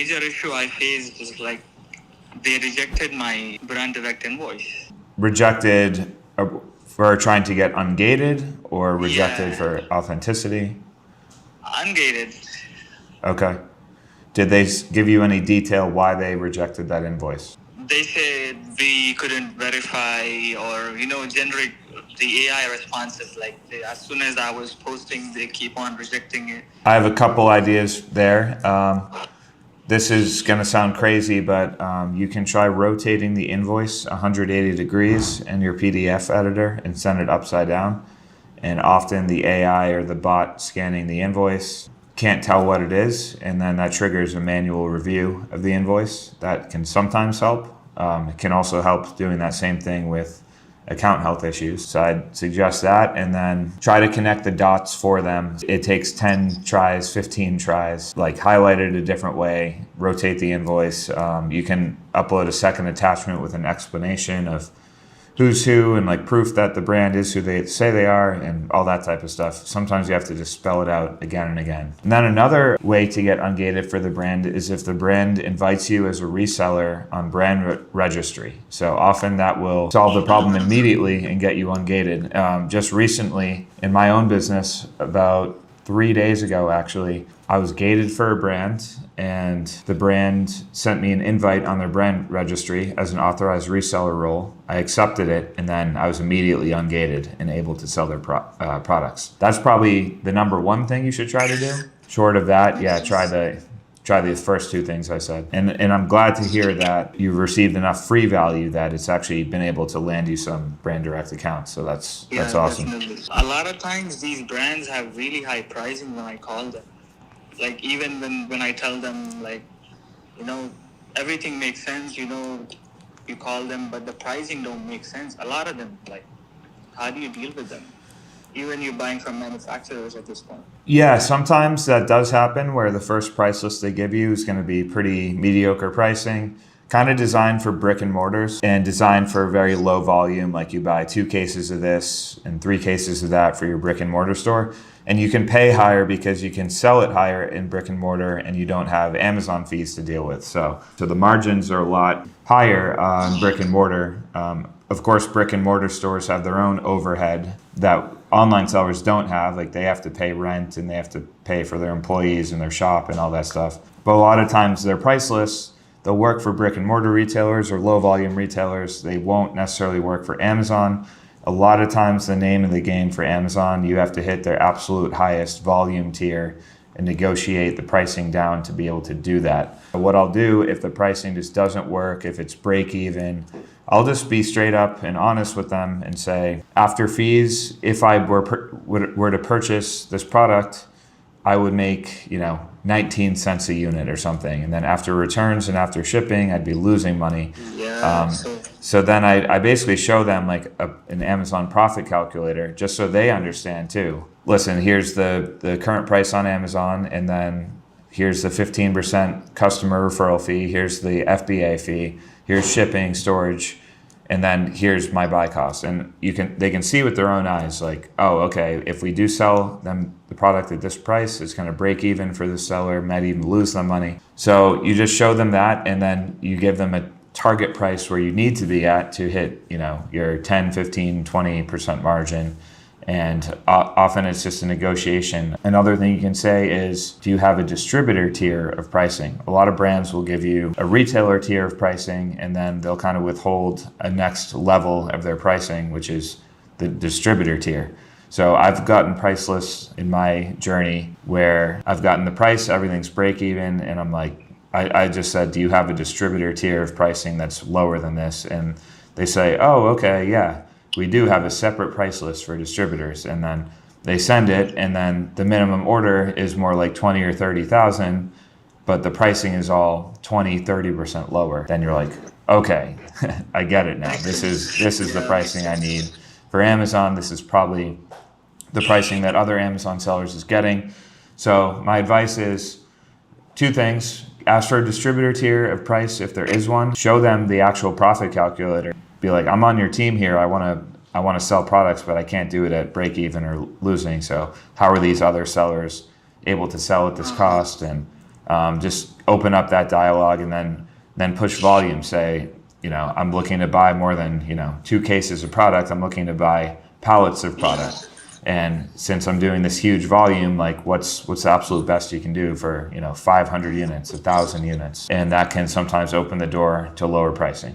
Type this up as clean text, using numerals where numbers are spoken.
major issue I faced is like they rejected my brand direct invoice. Rejected for trying to get ungated or rejected Yeah, for authenticity? ungated. Okay. Did they give you any detail why they rejected that invoice? They said we couldn't verify or generate the AI responses. Like as soon as I was posting, they keep on rejecting it. I have a couple ideas there. This is going to sound crazy, but you can try rotating the invoice 180 degrees in your PDF editor and send it upside down. And often the AI or the bot scanning the invoice can't tell what it is, and then that triggers a manual review of the invoice. That can sometimes help. It can also help doing that same thing with account health issues. So I'd suggest that, and then try to connect the dots for them. It takes 10 tries, 15 tries, like highlight it a different way, rotate the invoice. You can upload a second attachment with an explanation of who's who and like proof that the brand is who they say they are and all that type of stuff. Sometimes you have to just spell it out again and again. And then another way to get ungated for the brand is if the brand invites you as a reseller on brand registry. So often that will solve the problem immediately and get you ungated. Just recently in my own business, about 3 days ago actually, I was gated for a brand, and the brand sent me an invite on their brand registry as an authorized reseller role. I accepted it, and then I was immediately ungated and able to sell their products. That's probably the number one thing you should try to do. Short of that, yeah, try the first two things I said. And I'm glad to hear that you've received enough free value that it's actually been able to land you some brand direct accounts. So that's awesome. Definitely. A lot of times these brands have really high pricing when I call them. Like even when I tell them like, everything makes sense, you call them, but the pricing don't make sense. A lot of them, like, how do you deal with them? Even you're buying from manufacturers at this point. Yeah, sometimes that does happen where the first price list they give you is going to be pretty mediocre pricing, kind of designed for brick and mortars and designed for very low volume. Like you buy 2 cases of this and 3 cases of that for your brick and mortar store. And you can pay higher because you can sell it higher in brick and mortar and you don't have Amazon fees to deal with. So the margins are a lot higher on brick and mortar. Of course, brick and mortar stores have their own overhead that online sellers don't have. Like they have to pay rent and they have to pay for their employees and their shop and all that stuff. But a lot of times their price lists, they'll work for brick and mortar retailers or low volume retailers. They won't necessarily work for Amazon. A lot of times the name of the game for Amazon, you have to hit their absolute highest volume tier and negotiate the pricing down to be able to do that. What I'll do if the pricing just doesn't work, if it's break even, I'll just be straight up and honest with them and say, after fees, if I were to purchase this product, I would make 19 cents a unit or something. And then after returns and after shipping, I'd be losing money. Yeah. So then I basically show them like an Amazon profit calculator just so they understand too. Listen, here's the current price on Amazon, and then here's the 15% customer referral fee, here's the FBA fee, here's shipping, storage, and then here's my buy cost. And they can see with their own eyes like, oh, okay, if we do sell them the product at this price, it's going to break even for the seller, might even lose them money. So you just show them that, and then you give them a target price where you need to be at to hit your 10, 15, 20% margin. And often it's just a negotiation. Another thing you can say is, do you have a distributor tier of pricing? A lot of brands will give you a retailer tier of pricing, and then they'll kind of withhold a next level of their pricing, which is the distributor tier. So I've gotten price lists in my journey where I've gotten the price, everything's break even, and I'm like, I just said, do you have a distributor tier of pricing that's lower than this? And they say, oh, okay, yeah. We do have a separate price list for distributors, and then they send it, and then the minimum order is more like 20 or 30,000, but the pricing is all 20, 30% lower. Then you're like, okay, I get it now. This is the pricing I need for Amazon. This is probably the pricing that other Amazon sellers is getting. So my advice is 2 things. Ask for a distributor tier of price if there is one. Show them the actual profit calculator. Be like, I'm on your team here. I want to sell products, but I can't do it at break even or losing. So how are these other sellers able to sell at this cost? And Just open up that dialogue, and then push volume. Say, I'm looking to buy more than 2 cases of product. I'm looking to buy pallets of product. And since I'm doing this huge volume, like what's the absolute best you can do for 500 units, 1,000 units, and that can sometimes open the door to lower pricing.